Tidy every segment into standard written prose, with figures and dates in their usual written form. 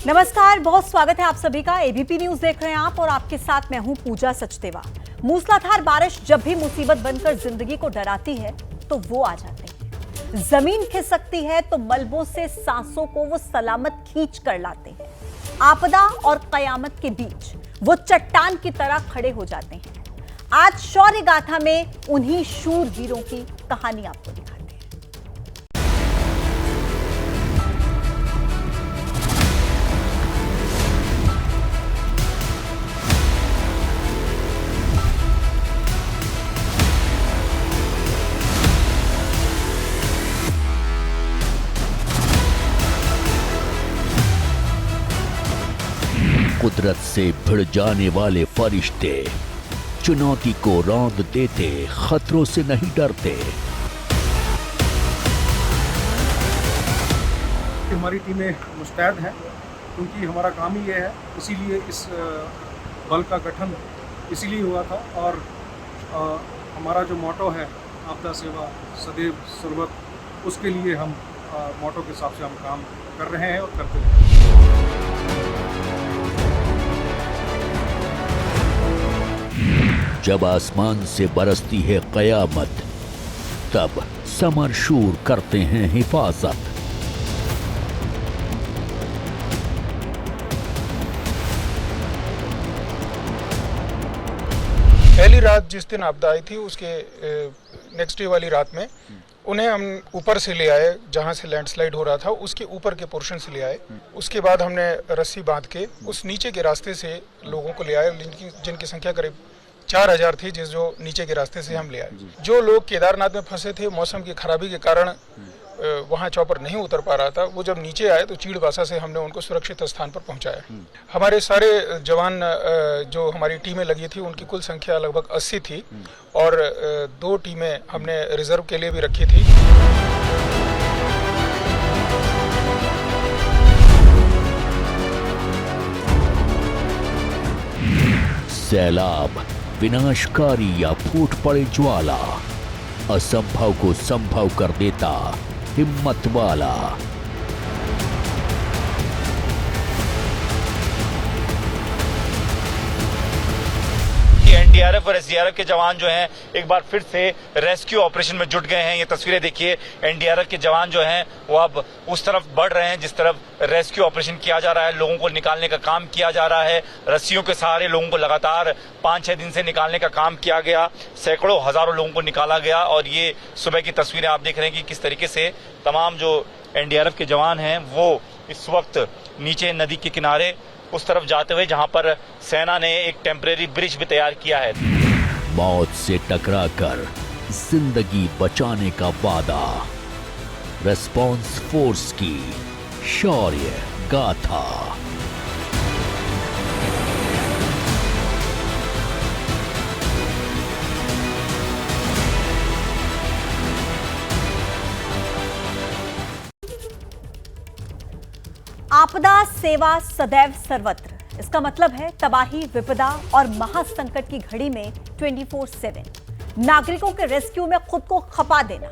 नमस्कार, बहुत स्वागत है आप सभी का। एबीपी न्यूज देख रहे हैं आप और आपके साथ मैं हूं पूजा सचदेवा। मूसलाधार बारिश जब भी मुसीबत बनकर जिंदगी को डराती है तो वो आ जाते हैं। जमीन खिसकती है तो मलबों से सांसों को वो सलामत खींच कर लाते हैं। आपदा और कयामत के बीच वो चट्टान की तरह खड़े हो जाते हैं। आज शौर्य गाथा में उन्हीं शूर वीरों की कहानी आपको दिखाते हैं। कुदरत से भिड़ जाने वाले फरिश्ते चुनौती को रौंद देते, खतरों से नहीं डरते। हमारी टीमें मुस्तैद हैं क्योंकि हमारा काम ही ये है, इसीलिए इस बल का गठन इसीलिए हुआ था। और हमारा जो मोटो है आपदा सेवा सदैव सर्वत, उसके लिए हम मोटो के हिसाब से हम काम कर रहे हैं और करते हैं। जब आसमान से बरसती है कयामत, तब समरशूर करते हैं हिफाजत। पहली रात जिस दिन आपदा आई थी उसके नेक्स्ट डे वाली रात में उन्हें हम ऊपर से ले आए, जहां से लैंडस्लाइड हो रहा था उसके ऊपर के पोर्शन से ले आए। उसके बाद हमने रस्सी बांध के उस नीचे के रास्ते से लोगों को ले आए, जिनकी संख्या करीब 4000 थी, जो नीचे के रास्ते से हम ले आए। जो लोग केदारनाथ में फंसे थे, मौसम की खराबी के कारण वहां चॉपर नहीं उतर पा रहा था, वो जब नीचे आए तो चीड़वासा से हमने उनको सुरक्षित स्थान पर पहुंचाया। हमारे सारे जवान जो हमारी टीमें लगी थी उनकी कुल संख्या लगभग 80 थी और 2 टीमें हमने रिजर्व के लिए भी रखी थी। सैलाब, विनाशकारी या फूट पड़े ज्वाला, असंभव को संभव कर देता हिम्मत वाला। एनडीआरएफ और एसडीआरएफ के जवान जो हैं एक बार फिर से रेस्क्यू ऑपरेशन में जुट गए हैं। ये तस्वीरें देखिए, एनडीआरएफ के जवान जो हैं वो अब उस तरफ बढ़ रहे हैं जिस तरफ रेस्क्यू ऑपरेशन किया जा रहा है। लोगों को निकालने का काम किया जा रहा है। रस्सियों के सहारे लोगों को लगातार 5-6 दिन से निकालने का काम किया गया। सैकड़ों हजारों लोगों को निकाला गया और ये सुबह की तस्वीरें आप देख रहे हैं कि किस तरीके से तमाम जो एनडीआरएफ के जवान हैं वो इस वक्त नीचे नदी के किनारे उस तरफ जाते हुए जहां पर सेना ने एक टेम्परेरी ब्रिज भी तैयार किया है। मौत से टकराकर जिंदगी बचाने का वादा, रेस्पॉन्स फोर्स की शौर्य गाथा। आपदा सेवा सदैव सर्वत्र, इसका मतलब है तबाही, विपदा और महासंकट की घड़ी में 24/7 नागरिकों के रेस्क्यू में खुद को खपा देना।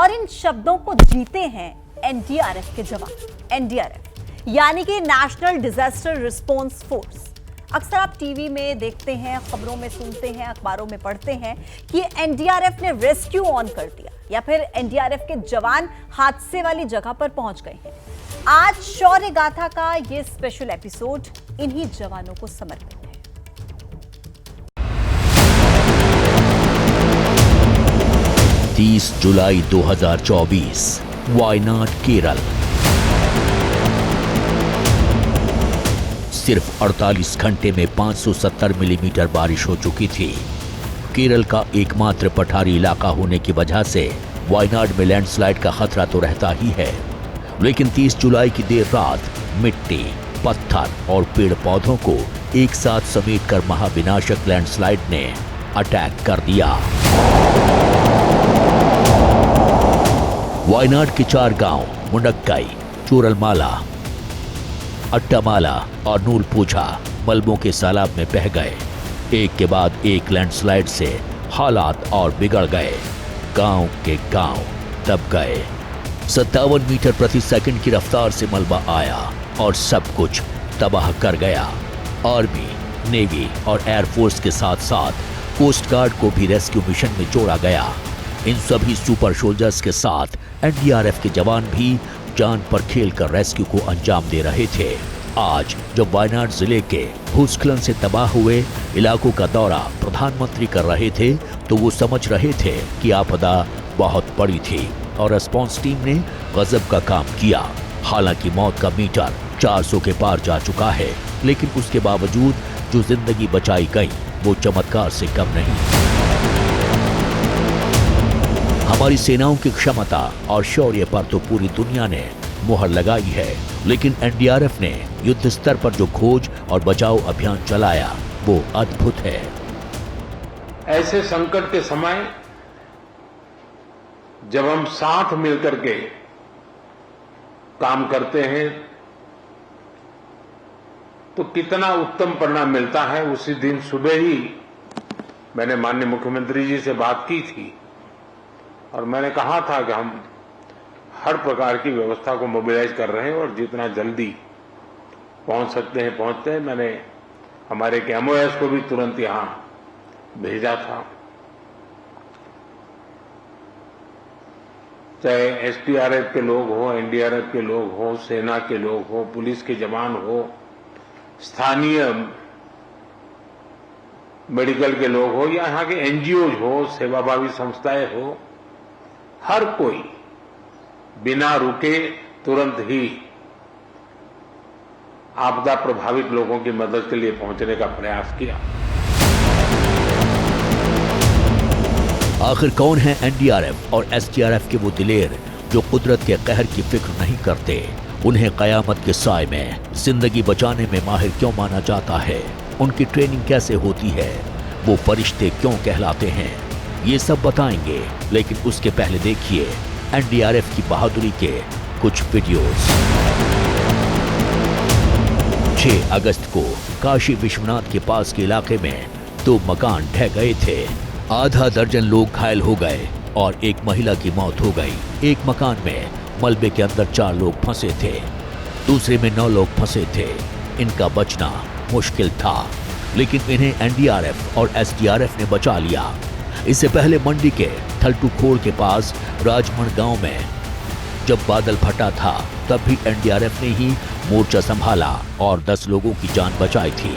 और इन शब्दों को जीते हैं एनडीआरएफ के जवान। एनडीआरएफ यानी कि नेशनल डिजास्टर रिस्पांस फोर्स। अक्सर आप टीवी में देखते हैं, खबरों में सुनते हैं, अखबारों में पढ़ते हैं कि एनडीआरएफ ने रेस्क्यू ऑन कर दिया या फिर एनडीआरएफ के जवान हादसे वाली जगह पर पहुंच गए हैं। आज शौर्य गाथा का ये स्पेशल एपिसोड इन्हीं जवानों को समर्पित है। जुलाई 2024, वायनाड, केरल। सिर्फ 48 घंटे में 570 मिलीमीटर बारिश हो चुकी थी। केरल का एकमात्र पठारी इलाका होने की वजह से वायनाड में लैंडस्लाइड का खतरा तो रहता ही है, लेकिन 30 जुलाई की देर रात मिट्टी, पत्थर और पेड़ पौधों को एक साथ समेटकर महाविनाशक लैंडस्लाइड ने अटैक कर दिया। वायनाड के 4 गांव मुनक्काई, चूरलमाला, अट्टामाला और नूलपूझा मलबों के सैलाब में बह गए। एक के बाद एक लैंडस्लाइड से हालात और बिगड़ गए। गांव के गांव दब गए। 57 मीटर प्रति सेकंड की रफ्तार से मलबा आया और सब कुछ तबाह कर गया। आर्मी, नेवी और एयरफोर्स के साथ साथ कोस्ट गार्ड को भी रेस्क्यू मिशन में जोड़ा गया। इन सभी सुपर सोल्जर्स के साथ एनडीआरएफ के जवान भी जान पर खेलकर रेस्क्यू को अंजाम दे रहे थे। आज जब वायनाड जिले के भूस्खलन से तबाह हुए इलाकों का दौरा प्रधानमंत्री कर रहे थे तो वो समझ रहे थे कि आपदा बहुत बड़ी थी और रिस्पॉन्स टीम ने गजब का काम किया। हालांकि मौत का मीटर 400 के पार जा चुका है, लेकिन उसके बावजूद जो जिंदगी बचाई गई वो चमत्कार से कम नहीं। हमारी सेनाओं की क्षमता और शौर्य पर तो पूरी दुनिया ने मुहर लगाई है, लेकिन एनडीआरएफ ने युद्ध स्तर पर जो खोज और बचाव अभियान चलाया वो अद्भुत है। ऐसे संकट के समय जब हम साथ मिलकर के काम करते हैं तो कितना उत्तम परिणाम मिलता है। उसी दिन सुबह ही मैंने माननीय मुख्यमंत्री जी से बात की थी और मैंने कहा था कि हम हर प्रकार की व्यवस्था को मोबिलाइज कर रहे हैं और जितना जल्दी पहुंच सकते हैं पहुंचते हैं। मैंने हमारे एमओएस को भी तुरंत यहां भेजा था, चाहे एसडीआरएफ के लोग हो, एनडीआरएफ के लोग हो, सेना के लोग हो, पुलिस के जवान हो, स्थानीय मेडिकल के लोग हो या यहाँ के एनजीओज हो, सेवाभावी संस्थाएं हो, हर कोई बिना रुके तुरंत ही आपदा प्रभावित लोगों की मदद के लिए पहुंचने का प्रयास किया। आखिर कौन है एनडीआरएफ और एसडीआरएफ के वो दिलेर जो कुदरत के कहर की फिक्र नहीं करते? उन्हें कयामत के साए में जिंदगी बचाने में माहिर क्यों माना जाता है? उनकी ट्रेनिंग कैसे होती है? वो फरिश्ते क्यों कहलाते हैं? ये सब बताएंगे, लेकिन उसके पहले देखिए एनडीआरएफ की बहादुरी के कुछ वीडियोस। 6 अगस्त को काशी विश्वनाथ के पास के इलाके में 2 मकान ढह गए थे। आधा दर्जन लोग घायल हो गए और एक महिला की मौत हो गई। एक मकान में मलबे के अंदर 4 लोग फंसे थे, दूसरे में 9 लोग फंसे थे। इनका बचना मुश्किल था, लेकिन इन्हें एनडीआरएफ और एसडीआरएफ ने बचा लिया। इससे पहले मंडी के थलटू खोड़ के पास राजमण गांव में जब बादल फटा था तब भी एनडीआरएफ ने ही मोर्चा संभाला और 10 लोगों की जान बचाई थी।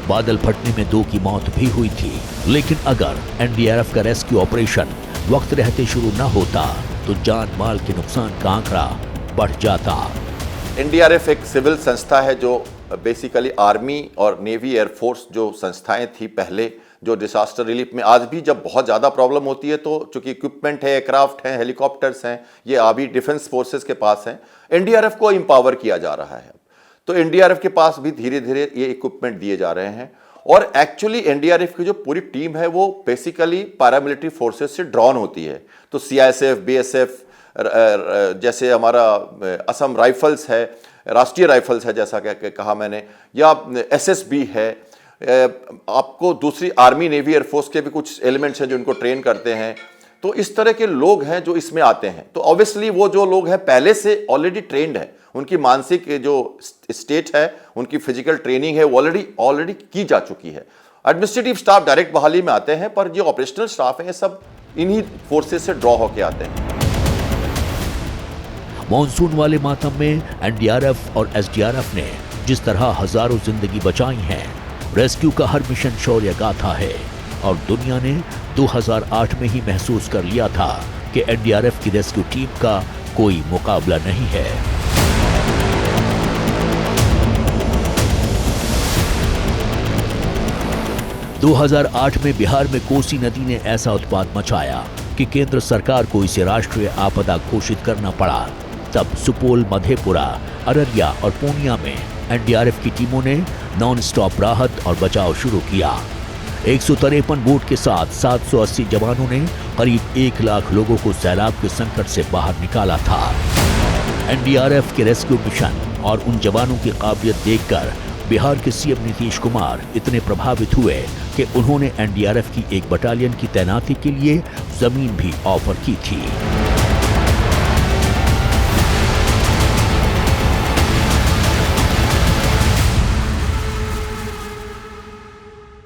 बादल फटने में 2 की मौत भी हुई थी, लेकिन अगर एनडीआरएफ का रेस्क्यू ऑपरेशन वक्त रहते शुरू न होता तो जान माल के नुकसान का आंकड़ा बढ़ जाता। एनडीआरएफ एक सिविल संस्था है जो बेसिकली आर्मी और नेवी एयरफोर्स जो संस्थाएं थी पहले, जो डिजास्टर रिलीफ में आज भी जब बहुत ज़्यादा प्रॉब्लम होती है तो चूंकि इक्विपमेंट है, एयरक्राफ्ट हैं, हेलीकॉप्टर्स हैं, ये अभी डिफेंस फोर्सेस के पास हैं। एनडीआरएफ को एम्पावर किया जा रहा है, तो एनडीआरएफ के पास भी धीरे धीरे ये इक्विपमेंट दिए जा रहे हैं। और एक्चुअली एनडीआरएफ की जो पूरी टीम है वो बेसिकली पैरामिलिट्री फोर्सेस से ड्रॉन होती है। तो सीआईएसएफ, बीएसएफ, जैसे हमारा असम राइफल्स है, राष्ट्रीय राइफल्स है जैसा कहा मैंने, या एसएसबी है, आपको दूसरी आर्मी, नेवी, एयरफोर्स के भी कुछ एलिमेंट्स हैं जो इनको ट्रेन करते हैं। तो इस तरह के लोग हैं जो इसमें आते हैं। तो ऑब्वियसली वो जो लोग हैं पहले से ऑलरेडी ट्रेंड है, उनकी मानसिक जो स्टेट है, उनकी फिजिकल ट्रेनिंग है वो ऑलरेडी की जा चुकी है। एडमिनिस्ट्रेटिव स्टाफ डायरेक्ट बहाली में आते हैं, पर जो ऑपरेशनल स्टाफ है ये सब इन्हीं फोर्सेस से ड्रॉ होकर आते हैं। मॉनसून वाले मातम में एनडीआरएफ और एसडीआरएफ ने जिस तरह हजारों जिंदगी बचाई हैं, रेस्क्यू का हर मिशन शौर्य गाथा है और दुनिया ने 2008 में ही महसूस कर लिया था कि एनडीआरएफ की रेस्क्यू टीम का कोई मुकाबला नहीं है। – 2008 में बिहार में कोसी नदी ने ऐसा उत्पात मचाया कि केंद्र सरकार को इसे राष्ट्रीय आपदा घोषित करना पड़ा। तब सुपौल, मधेपुरा, अररिया और पूर्णिया में एनडीआरएफ की टीमों ने नॉन स्टॉप राहत और बचाव शुरू किया। 153 बोट के साथ 780 जवानों ने करीब 1 लाख लोगों को सैलाब के संकट से बाहर निकाला था। एनडीआरएफ के रेस्क्यू मिशन और उन जवानों की काबिलियत देखकर बिहार के सीएम नीतीश कुमार इतने प्रभावित हुए कि उन्होंने एनडीआरएफ की एक बटालियन की तैनाती के लिए जमीन भी ऑफर की थी।